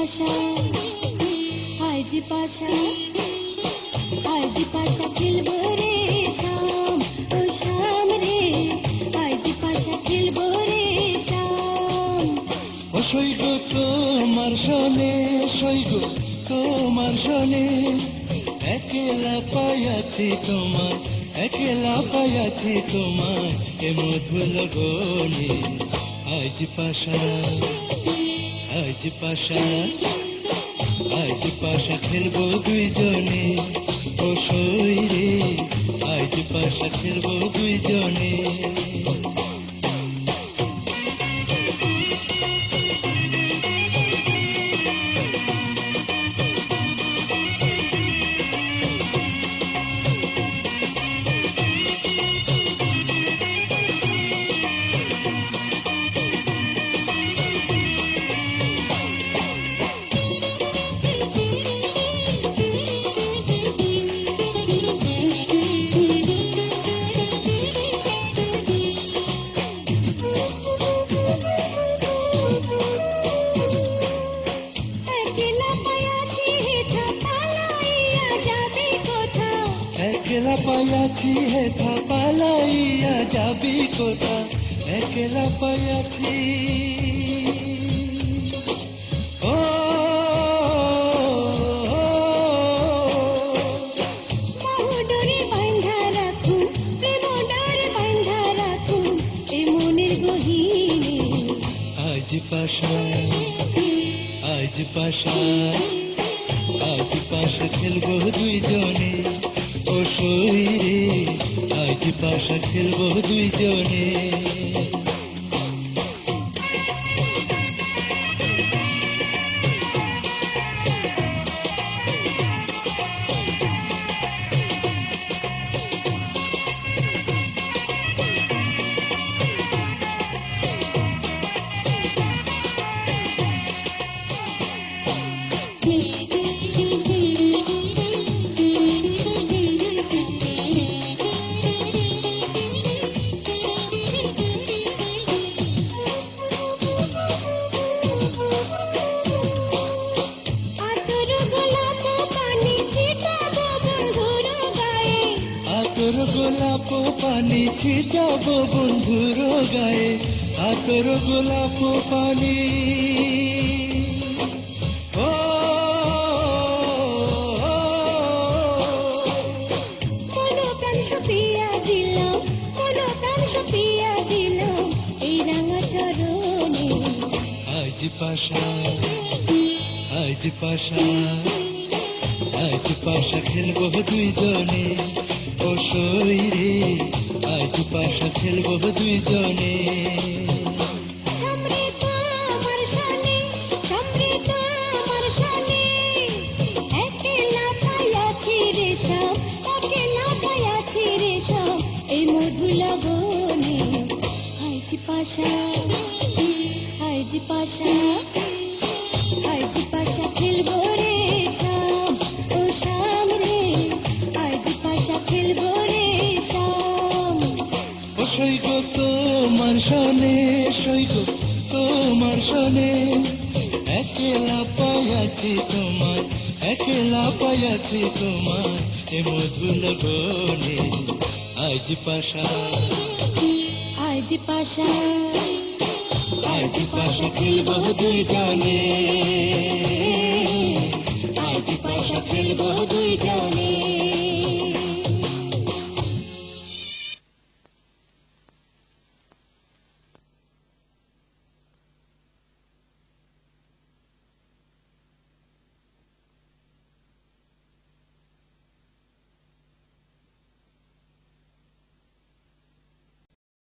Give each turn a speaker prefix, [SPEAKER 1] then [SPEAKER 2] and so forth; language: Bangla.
[SPEAKER 1] পাশা, আইজি পাশা, আইজি পাশা খেলবো রে শাম, ও শাম রে, আইজি পাশা খেলবো রে শাম।
[SPEAKER 2] ও সৈগ তোমার শোনে, সৈগ তোমার শোনে, একলা পায়াছি তোমার, একলা পায়াছি তোমার, এ মধু লগনে। আইজ পাশা, আইজ পাশা, আইজ পাশা খেলবো দুইজনে, ও সই রে, আইজ পাশা খেলবো দুইজনে। একলা পায়াছি হেথা পালাইয়া যাবি কোথা, একলা পায়াছি। ও
[SPEAKER 1] বহুডোরে বাঁধা রাখুন, প্রেম ডোরে বাঁধা রাখুন, এ মনের গহীনে।
[SPEAKER 2] আজ পাশা, আজ পাশা, আজ পাশা খেলবো দুইজনে, ও সই রে, আজ পাশা খেলবো দুইজনে। আতর গোলাপ পানি ছিটাবো বন্ধুর গায়ে, আতর গোলাপ পানি। ও
[SPEAKER 1] মনো প্রাণ সপিয়া দিলাম, মনো প্রাণ সপিয়া দিলাম, এই রাঙা চরণে।
[SPEAKER 2] আজ পাশা, আজ পাশা, আজ পাশা খেলবো দুইজনে, ও সই রে, আজ পাশা খেলবো দুইজনে।
[SPEAKER 1] সমৃদ্ধ আমার শানে, সমৃদ্ধ আমার শানে, একলা পায়াছি রে শাম, একলা পায়াছি রে শাম, এই মধু লগনে। আইজ পাশা, আইজ পাশা, আইজ পাশা খেলবো রে শাম, ও শাম রে, আইজ পাশা খেলবো রে শাম।
[SPEAKER 2] ও সৈগ তোমার শোনে, সৈগ তোমার শোনে, একলা পায়াছি তোমার, একলা পায়াছি তোমার, এ মধু লগনে। আজ পাশা,
[SPEAKER 1] আইজ পাশা,
[SPEAKER 2] আজ পাশা খেলবো দুইজনে, আজ পাশা খেলবো দুইজনে।